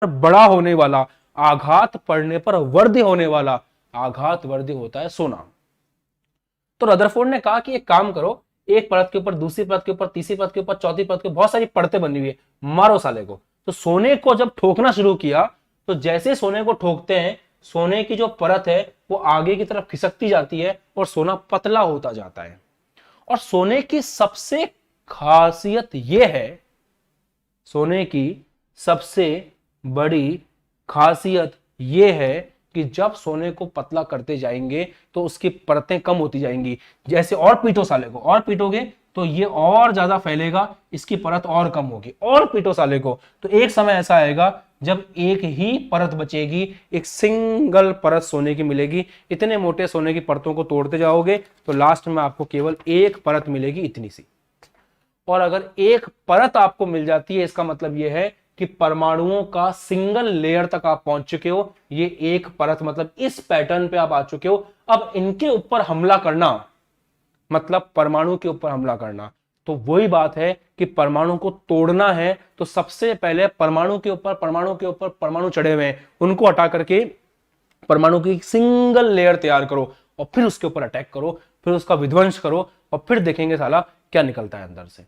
बड़ा होने वाला, आघात पड़ने पर वर्ध्य होने वाला आघात वर्ध्य होता है सोना। तो रदरफोर्ड ने कहा कि एक काम करो, एक परत के ऊपर, दूसरी परत के ऊपर, तीसरी परत के ऊपर, चौथी परत के ऊपर, बहुत सारी परतें बनी हुई है, मारो साले को। तो सोने को जब ठोकना शुरू किया, तो जैसे सोने को ठोकते हैं, सोने की जो परत है वो आगे की तरफ खिसकती जाती है और सोना पतला होता जाता है। और सोने की सबसे खासियत यह है, सोने की सबसे बड़ी खासियत यह है कि जब सोने को पतला करते जाएंगे तो उसकी परतें कम होती जाएंगी। जैसे और पीटो साले को, और पीटोगे तो ये और ज्यादा फैलेगा, इसकी परत और कम होगी, और पीटो साले को, तो एक समय ऐसा आएगा जब एक ही परत बचेगी, एक सिंगल परत सोने की मिलेगी। इतने मोटे सोने की परतों को तोड़ते जाओगे तो लास्ट में आपको केवल एक परत मिलेगी, इतनी सी। और अगर एक परत आपको मिल जाती है, इसका मतलब यह है कि परमाणुओं का सिंगल लेयर तक आप पहुंच चुके हो। ये एक परत मतलब इस पैटर्न पे आप आ चुके हो। अब इनके ऊपर हमला करना मतलब परमाणु के ऊपर हमला करना। तो वही बात है कि परमाणु को तोड़ना है तो सबसे पहले परमाणु के ऊपर परमाणु चढ़े हुए हैं, उनको हटा करके परमाणु की सिंगल लेयर तैयार करो और फिर उसके ऊपर अटैक करो, फिर उसका विध्वंस करो और फिर देखेंगे साला क्या निकलता है अंदर से।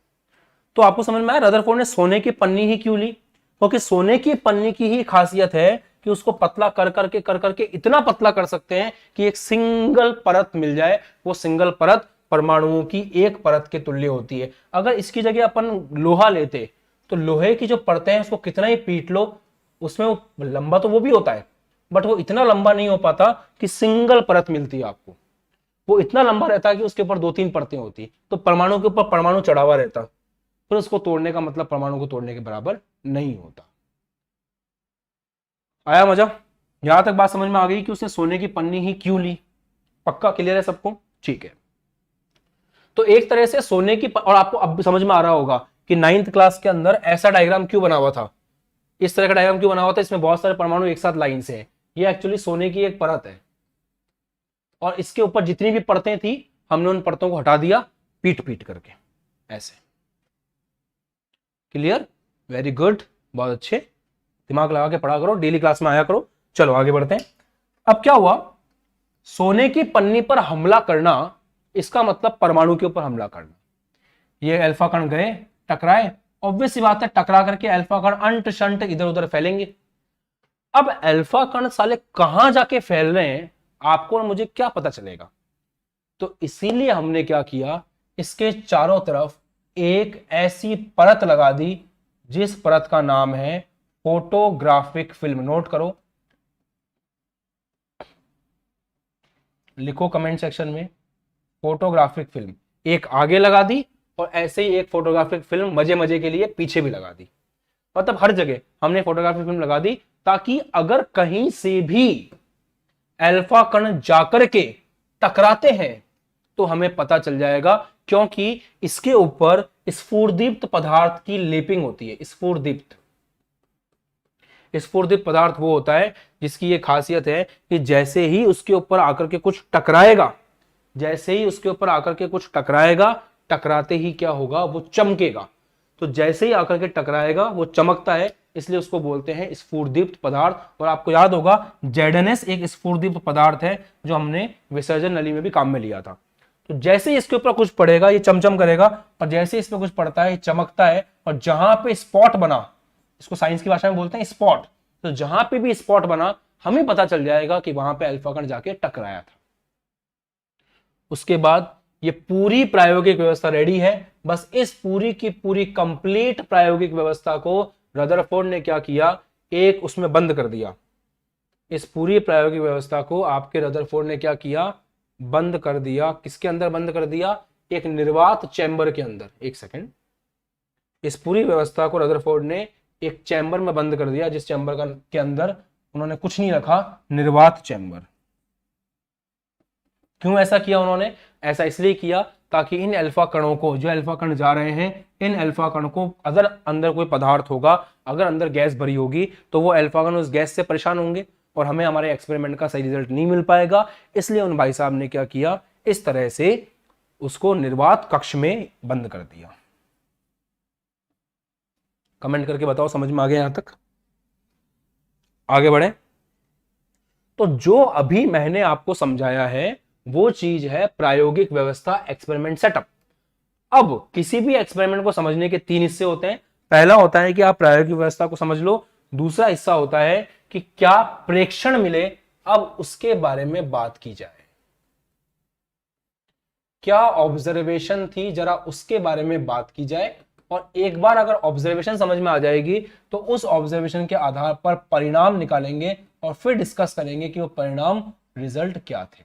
तो आपको समझ में आया रदरफोर्ड ने सोने की पन्नी ही क्यों ली? क्योंकि सोने की पन्नी की ही खासियत है कि उसको पतला कर करके इतना पतला कर सकते हैं कि एक सिंगल परत मिल जाए। वो सिंगल परत परमाणुओं की एक परत के तुल्य होती है। अगर इसकी जगह अपन लोहा लेते तो लोहे की जो परतें हैं उसको कितना ही पीट लो, उसमें वो लंबा तो वो भी होता है, बट वो इतना लंबा नहीं हो पाता कि सिंगल परत मिलती है आपको। वो इतना लंबा रहता है कि उसके ऊपर 2-3 परतें होती, तो परमाणु के ऊपर परमाणु चढ़ा हुआ रहता, फिर उसको तोड़ने का मतलब परमाणु को तोड़ने के बराबर नहीं होता। आया मजा? यहां तक बात समझ में आ गई कि उसने सोने की पन्नी ही क्यों ली? पक्का क्लियर है सबको? ठीक है। तो एक तरह से सोने की और आपको अब समझ में आ रहा होगा कि 9th क्लास के अंदर ऐसा डायग्राम क्यों बना हुआ था, इस तरह का डायग्राम क्यों बना हुआ था, इसमें बहुत सारे परमाणु एक साथ लाइन से हैं। ये एक्चुअली सोने की एक परत है और इसके ऊपर जितनी भी परतें थी हमने उन परतों को हटा दिया पीट पीट करके, ऐसे। क्लियर? वेरी गुड, बहुत अच्छे। दिमाग लगा के पढ़ा करो, डेली क्लास में आया करो। चलो आगे बढ़ते हैं। अब क्या हुआ, सोने की पन्नी पर हमला करना, इसका मतलब परमाणु के ऊपर हमला करना। ये अल्फा कण गए, टकराए, ऑब्वियस सी बात है टकरा करके अल्फा कण अंट शंट इधर उधर फैलेंगे। अब अल्फा कण साले कहां जाके फैल रहे हैं आपको और मुझे क्या पता चलेगा? तो इसीलिए हमने क्या किया, इसके चारों तरफ एक ऐसी परत लगा दी जिस परत का नाम है फोटोग्राफिक फिल्म। नोट करो, लिखो कमेंट सेक्शन में फोटोग्राफिक फिल्म। एक आगे लगा दी और ऐसे ही एक फोटोग्राफिक फिल्म मजे मजे के लिए पीछे भी लगा दी। मतलब हर जगह हमने फोटोग्राफिक फिल्म लगा दी ताकि अगर कहीं से भी अल्फा कण जाकर के टकराते हैं तो हमें पता चल जाएगा, क्योंकि इसके ऊपर स्फुरदीप्त पदार्थ की लेपिंग होती है। स्फुरदीप्त स्फुरदीप्त पदार्थ वो होता है जिसकी ये खासियत है कि जैसे ही उसके ऊपर आकर के कुछ टकराएगा, जैसे ही उसके ऊपर आकर के कुछ टकराएगा, टकराते ही क्या होगा, वो चमकेगा। तो जैसे ही आकर के टकराएगा वो चमकता है, इसलिए उसको बोलते हैं स्फुरदीप्त पदार्थ। और आपको याद होगा जेडएनएस एक स्फुरदीप्त पदार्थ है जो हमने विसर्जन नली में भी काम में लिया था। तो जैसे ही इसके ऊपर कुछ पड़ेगा ये चमचम करेगा, और जैसे इसमें कुछ पड़ता है ये चमकता है, और जहां पे स्पॉट बना, इसको साइंस की भाषा में बोलते हैं स्पॉट, तो जहां पे भी स्पॉट बना हमें पता चल जाएगा कि वहां पे अल्फा कण जाके टकराया था। उसके बाद ये पूरी प्रायोगिक व्यवस्था रेडी है। बस इस पूरी की पूरी कंप्लीट प्रायोगिक व्यवस्था को रदरफोर्ड ने क्या किया, एक उसमें बंद कर दिया। इस पूरी प्रायोगिक व्यवस्था को आपके रदरफोर्ड ने क्या किया, बंद कर दिया। किसके अंदर बंद कर दिया? एक निर्वात चैम्बर के अंदर। एक सेकेंड, इस पूरी व्यवस्था को रदरफोर्ड ने एक चैम्बर में बंद कर दिया, जिस चैम्बर के अंदर उन्होंने कुछ नहीं रखा, निर्वात चैम्बर। क्यों ऐसा किया उन्होंने? ऐसा इसलिए किया ताकि इन अल्फा कणों को, जो अल्फा कण जा रहे हैं, इन अल्फा कण को अगर अंदर कोई पदार्थ होगा, अगर अंदर गैस भरी होगी तो वो अल्फा कण उस गैस से परेशान होंगे और हमें हमारे एक्सपेरिमेंट का सही रिजल्ट नहीं मिल पाएगा। इसलिए उन भाई साहब ने क्या किया, इस तरह से उसको निर्वात कक्ष में बंद कर दिया। कमेंट करके बताओ समझ में आ गया यहां तक? आगे बढ़े। तो जो अभी मैंने आपको समझाया है वो चीज है प्रायोगिक व्यवस्था, एक्सपेरिमेंट सेटअप। अब किसी भी एक्सपेरिमेंट को समझने के तीन हिस्से होते हैं। पहला होता है कि आप प्रायोगिक व्यवस्था को समझ लो, दूसरा हिस्सा होता है कि क्या प्रेक्षण मिले, अब उसके बारे में बात की जाए। क्या ऑब्जर्वेशन थी जरा उसके बारे में बात की जाए, और एक बार अगर ऑब्जर्वेशन समझ में आ जाएगी तो उस ऑब्जर्वेशन के आधार पर परिणाम निकालेंगे और फिर डिस्कस करेंगे कि वो परिणाम, रिजल्ट क्या थे।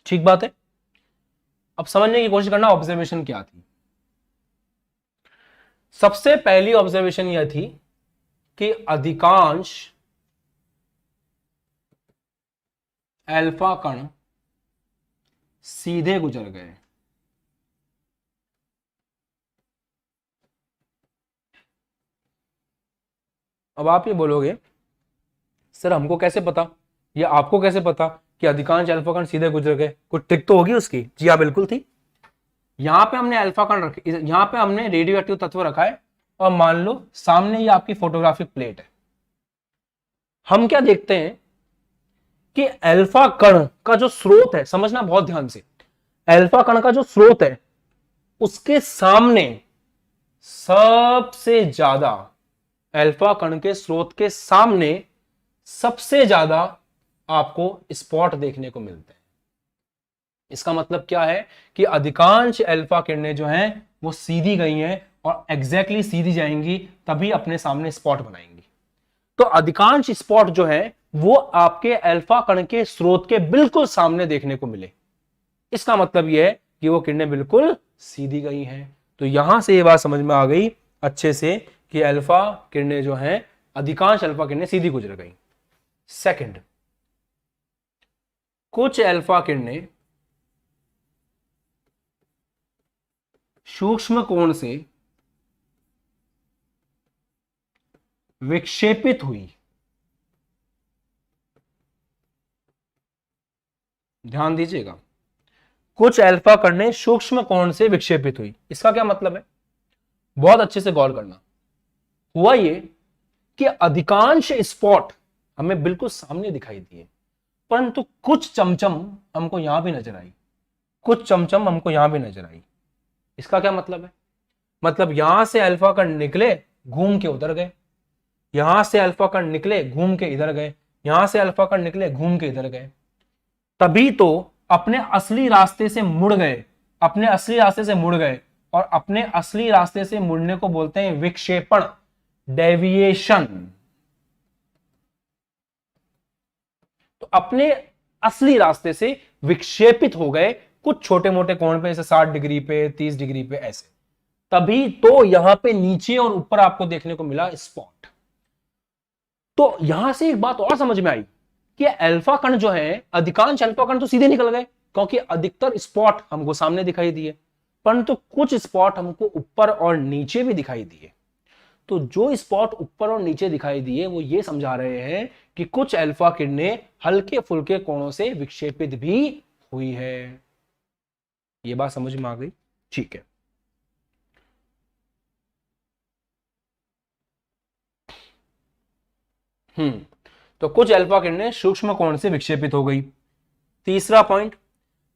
ठीक बात है। अब समझने की कोशिश करना ऑब्जर्वेशन क्या थी। सबसे पहली ऑब्जर्वेशन यह थी कि अधिकांश अल्फा कण सीधे गुजर गए। अब आप ये बोलोगे सर हमको कैसे पता या आपको कैसे पता कि अधिकांश अल्फा कण सीधे गुजर गए, कुछ ट्रिक तो होगी उसकी। जी हाँ बिल्कुल थी। यहां पे हमने अल्फा कण रखे, यहां पे हमने रेडियो एक्टिव तत्व रखा है और मान लो सामने ये आपकी फोटोग्राफिक प्लेट है। हम क्या देखते हैं कि अल्फा कण का जो स्रोत है, समझना बहुत ध्यान से, अल्फा कण का जो स्रोत है उसके सामने सबसे ज्यादा, अल्फा कण के स्रोत के सामने सबसे ज्यादा आपको स्पॉट देखने को मिलते हैं। इसका मतलब क्या है कि अधिकांश अल्फा किरणें जो हैं वो सीधी गई हैं और एग्जैक्टली सीधी जाएंगी तभी अपने सामने स्पॉट बनाएंगी। तो अधिकांश स्पॉट जो है वो आपके अल्फा कण के स्रोत के बिल्कुल सामने देखने को मिले। इसका मतलब यह है कि वो किरणें बिल्कुल सीधी गई हैं। तो यहां से ये बात समझ में आ गई अच्छे से कि अल्फा किरणें जो हैं, अधिकांश अल्फा किरणें सीधी गुजर गई। सेकंड, कुछ अल्फा किरणें सूक्ष्म कोण से विक्षेपित हुई। ध्यान दीजिएगा, कुछ अल्फा किरणें सूक्ष्म कोण से विक्षेपित हुई। इसका क्या मतलब है, बहुत अच्छे से गौर करना। हुआ ये कि अधिकांश स्पॉट हमें बिल्कुल सामने दिखाई दिए, परंतु कुछ चमचम हमको यहां भी नजर आई, कुछ चमचम हमको यहां भी नजर आई। इसका क्या मतलब है, मतलब यहां से अल्फा कण निकले घूम के उधर गए, यहां से अल्फा कण निकले घूम के इधर गए, यहां से अल्फा कण निकले घूम के इधर गए, तभी तो अपने असली रास्ते से मुड़ गए, अपने असली रास्ते से मुड़ गए। और अपने असली रास्ते से मुड़ने को बोलते हैं विक्षेपण, डेविएशन। तो अपने असली रास्ते से विक्षेपित हो गए कुछ छोटे मोटे कोण पे, जैसे 60 डिग्री पे, 30 डिग्री पे, ऐसे। तभी तो यहां पे नीचे और ऊपर आपको देखने को मिला स्पॉट। तो यहां से एक बात और समझ में आई कि अल्फा कण जो है, अधिकांश अल्फा कण तो सीधे निकल गए क्योंकि अधिकतर स्पॉट हमको सामने दिखाई दिए, परंतु कुछ स्पॉट हमको ऊपर और नीचे भी दिखाई दिए। तो जो स्पॉट ऊपर और नीचे दिखाई दिए वो ये समझा रहे हैं कि कुछ अल्फा किरणें हल्के फुल्के कोणों से विक्षेपित भी हुई है। ये बात समझ में आ गई, ठीक है। तो कुछ अल्फा किरणें सूक्ष्म कोण से विक्षेपित हो गई। तीसरा पॉइंट,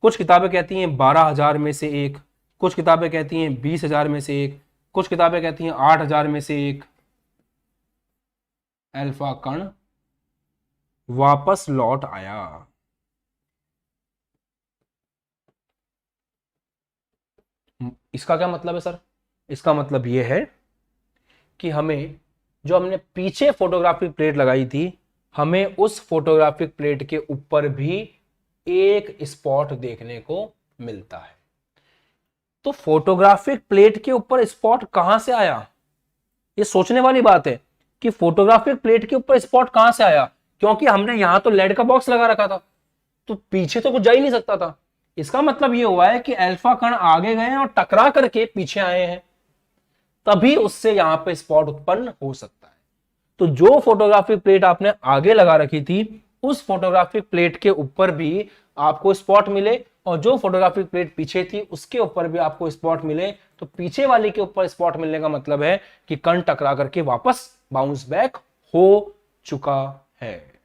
कुछ किताबें कहती हैं 12,000 में से एक, कुछ किताबें कहती हैं 20,000 में से एक, कुछ किताबें कहती हैं 8,000 में से एक अल्फा कण वापस लौट आया। इसका क्या मतलब है सर, इसका मतलब यह है कि हमें जो हमने पीछे फोटोग्राफिक प्लेट लगाई थी, हमें उस फोटोग्राफिक प्लेट के ऊपर भी एक स्पॉट देखने को मिलता है। तो फोटोग्राफिक प्लेट के ऊपर स्पॉट कहां से आया, ये सोचने वाली बात है कि फोटोग्राफिक प्लेट के ऊपर स्पॉट कहां से आया, क्योंकि हमने यहां तो लेड का बॉक्स लगा रखा था, तो पीछे तो कुछ जा ही नहीं सकता था। इसका मतलब यह हुआ है कि अल्फा कण आगे गए और टकरा करके पीछे आए हैं, तभी उससे यहां पे स्पॉट उत्पन्न हो सकता है। तो जो फोटोग्राफिक प्लेट आपने आगे लगा रखी थी, उस फोटोग्राफिक प्लेट के ऊपर भी आपको स्पॉट मिले, और जो फोटोग्राफिक प्लेट पीछे थी उसके ऊपर भी आपको स्पॉट मिले। तो पीछे वाली के ऊपर स्पॉट मिलने का मतलब है कि कण टकरा करके वापस बाउंस बैक हो चुका है।